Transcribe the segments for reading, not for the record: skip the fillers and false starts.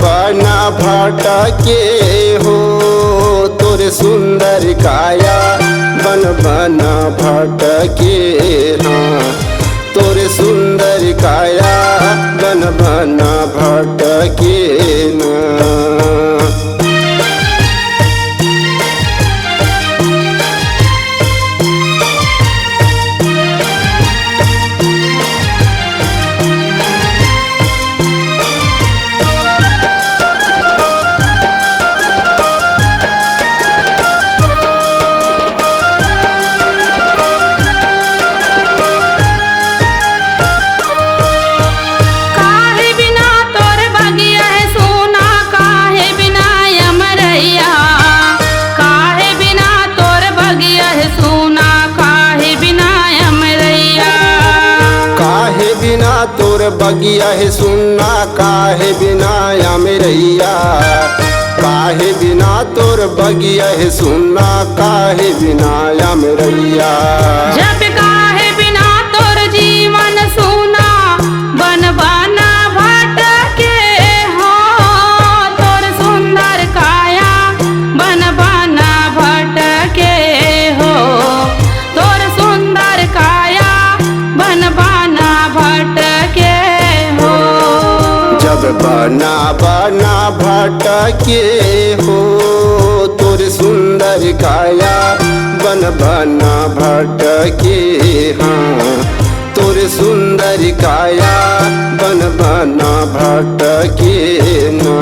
बना भटके हो तोर सुंदर काया बन बना भटके हाँ तोर सुंदर काया बन बना भटके ना। तोर बगिया है सुनना काहे बिना या मेरैया काहे बिना तोर बगिया है सुनना काहे बिना या मेरैया। जब काहे बिना तोर जीवन सुना बन बना भटके हो तोर सुंदर काया बन बना भटके हो तोर सुंदर काया बन बना भटके हो। जब बना बना भटके हो तोर सुंदर काया बन बना भटके हाँ तोर सुंदर काया बन बना भटके ना।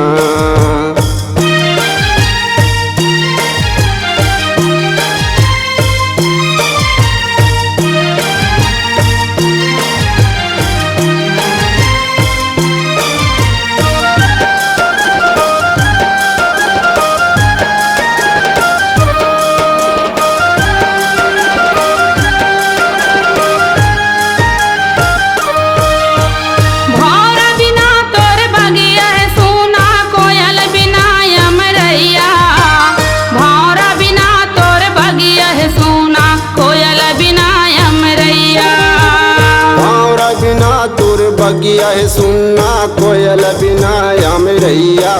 बगिया है सुनना कोयल बिना या मेरैया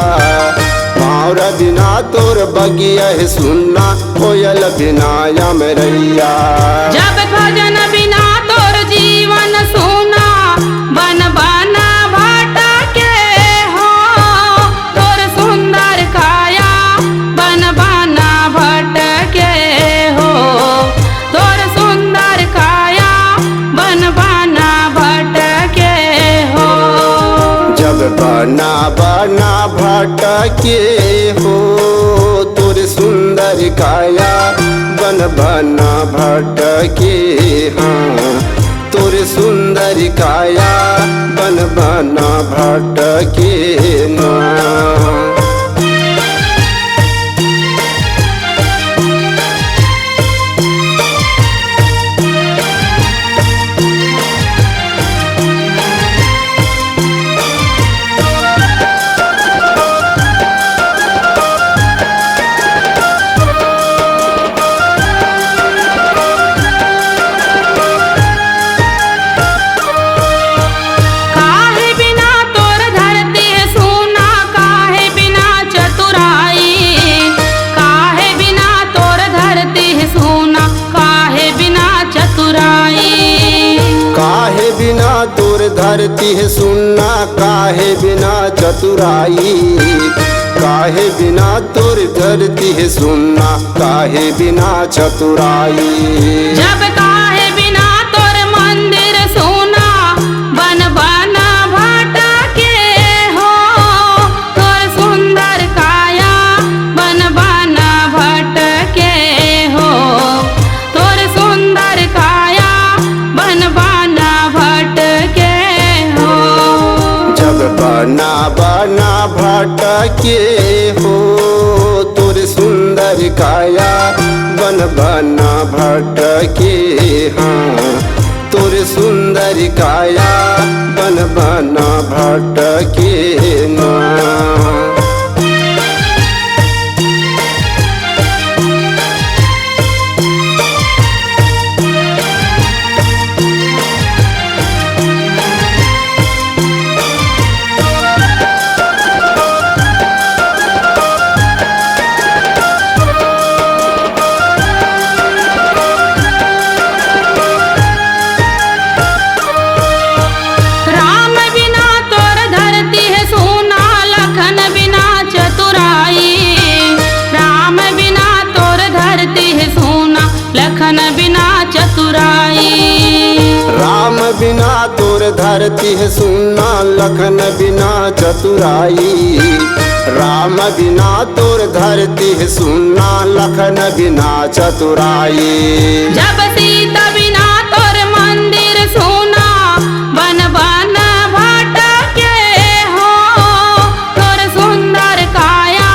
भावर बिना तोर बगिया है सुनना कोयल बिना या मेरैया। जब भजन बिना तोर जीवन सुना बन बना भटके हो तोर सुंदर काया बन बना भटके हो तोर सुंदर काया बन बना भटके हो। जब बना बना भटके हो तोर सुंदर काया बन बना भटके हाँ तोर सुंदर काया बन बना भटके ना। तोर धरती है सुनना काहे बिना चतुराई काहे बिना तोर धरती है सुनना काहे बिना चतुराई। जब काहे बिना तोर मंदिर सुना बन बना भटके हो तोर सुंदर काया बन बना भटके हो तोर सुंदर काया बन बना भटके हो। जब बना बना भटके हो तोर सुंदर काया बन बना भटके हाँ तोर सुंदर काया बन बना भटके ना। धरती है सुना लखन बिना चतुराई। राम बिना तोर धरती है सुना लखन बिना चतुराई। जब सीता बिना तोर मंदिर सुना बन बन भटके हो। तोर सुंदर काया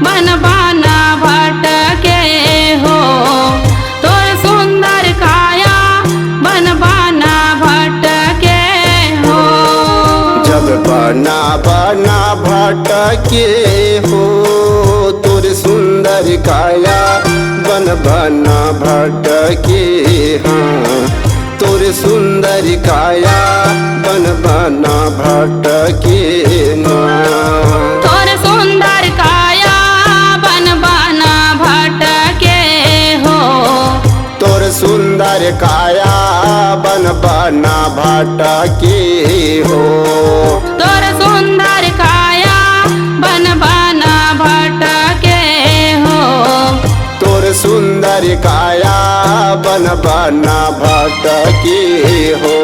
बन बन भटके हो। तोर सुंदर काया बन बन भटके हो। जब बना बना भटके हो तोर सुंदर काया बन बना भटके। हाँ तोर सुंदर काया बन बना भटके ना। तोर सुंदर काया बन बन भटके हो। तोर सुंदर काया बन बना भटके हो। तोर सुंदर काया बन बन भटके हो। तोर सुंदर काया बन बना भटके हो।